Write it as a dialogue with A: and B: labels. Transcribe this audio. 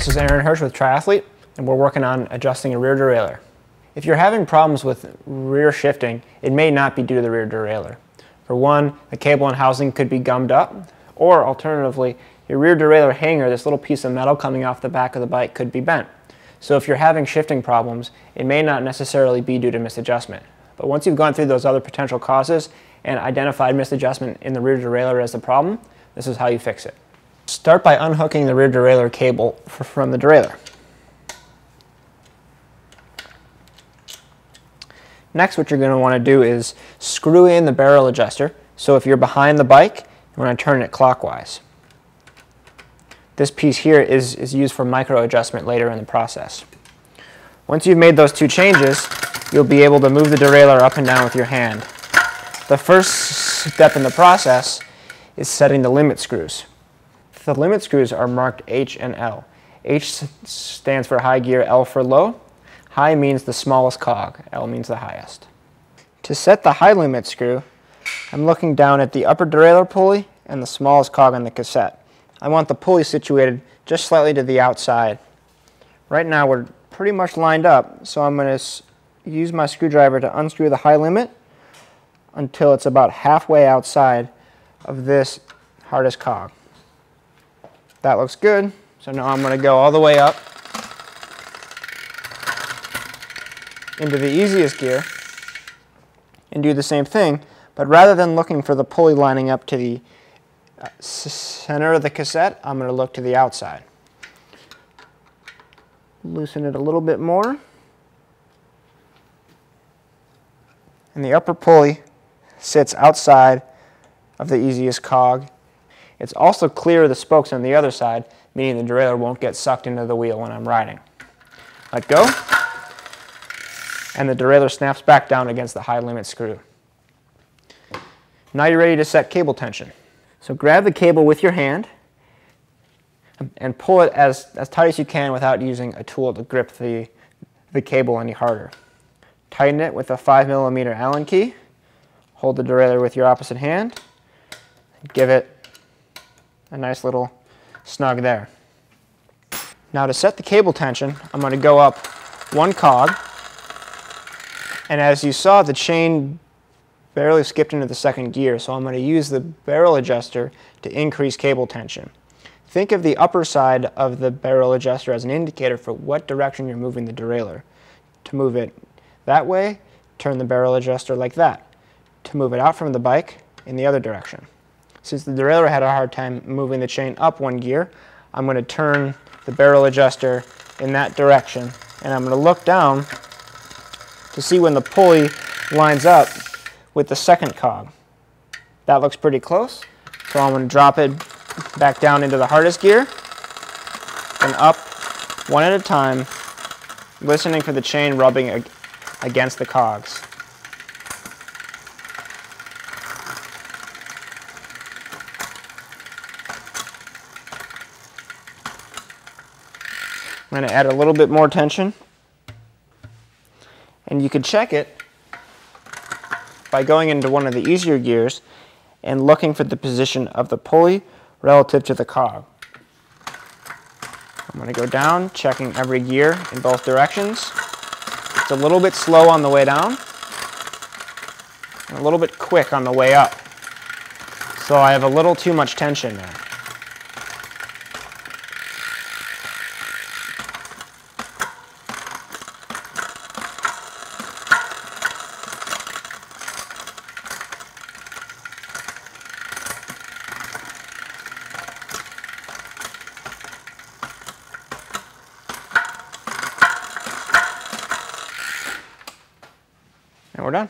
A: This is Aaron Hirsch with Triathlete, and we're working on adjusting a rear derailleur. If you're having problems with rear shifting, it may not be due to the rear derailleur. For one, the cable and housing could be gummed up, or alternatively, your rear derailleur hanger, this little piece of metal coming off the back of the bike, could be bent. So if you're having shifting problems, it may not necessarily be due to misadjustment. But once you've gone through those other potential causes and identified misadjustment in the rear derailleur as the problem, this is how you fix it. Start by unhooking the rear derailleur cable from the derailleur. Next, what you're going to want to do is screw in the barrel adjuster. So if you're behind the bike, you want to turn it clockwise. This piece here is used for micro adjustment later in the process. Once you've made those two changes, you'll be able to move the derailleur up and down with your hand. The first step in the process is setting the limit screws. The limit screws are marked H and L. H stands for high gear, L for low. High means the smallest cog, L means the highest. To set the high limit screw, I'm looking down at the upper derailleur pulley and the smallest cog on the cassette. I want the pulley situated just slightly to the outside. Right now we're pretty much lined up, so I'm going to use my screwdriver to unscrew the high limit until it's about halfway outside of this hardest cog. That looks good, so now I'm going to go all the way up into the easiest gear and do the same thing, but rather than looking for the pulley lining up to the center of the cassette, I'm going to look to the outside. Loosen it a little bit more, and the upper pulley sits outside of the easiest cog. It's also clear of the spokes on the other side, meaning the derailleur won't get sucked into the wheel when I'm riding. Let go, and the derailleur snaps back down against the high limit screw. Now you're ready to set cable tension. So grab the cable with your hand and pull it as tight as you can without using a tool to grip the cable any harder. Tighten it with a 5mm Allen key. Hold the derailleur with your opposite hand. Give it a nice little snug there. Now to set the cable tension, I'm going to go up one cog, and as you saw, the chain barely skipped into the second gear, so I'm going to use the barrel adjuster to increase cable tension. Think of the upper side of the barrel adjuster as an indicator for what direction you're moving the derailleur. To move it that way, turn the barrel adjuster like that. To move it out from the bike, in the other direction. Since the derailleur had a hard time moving the chain up one gear, I'm going to turn the barrel adjuster in that direction, and I'm going to look down to see when the pulley lines up with the second cog. That looks pretty close, so I'm going to drop it back down into the hardest gear and up one at a time, listening for the chain rubbing against the cogs. I'm going to add a little bit more tension, and you can check it by going into one of the easier gears and looking for the position of the pulley relative to the cog. I'm going to go down, checking every gear in both directions. It's a little bit slow on the way down and a little bit quick on the way up, so I have a little too much tension there. And we're done.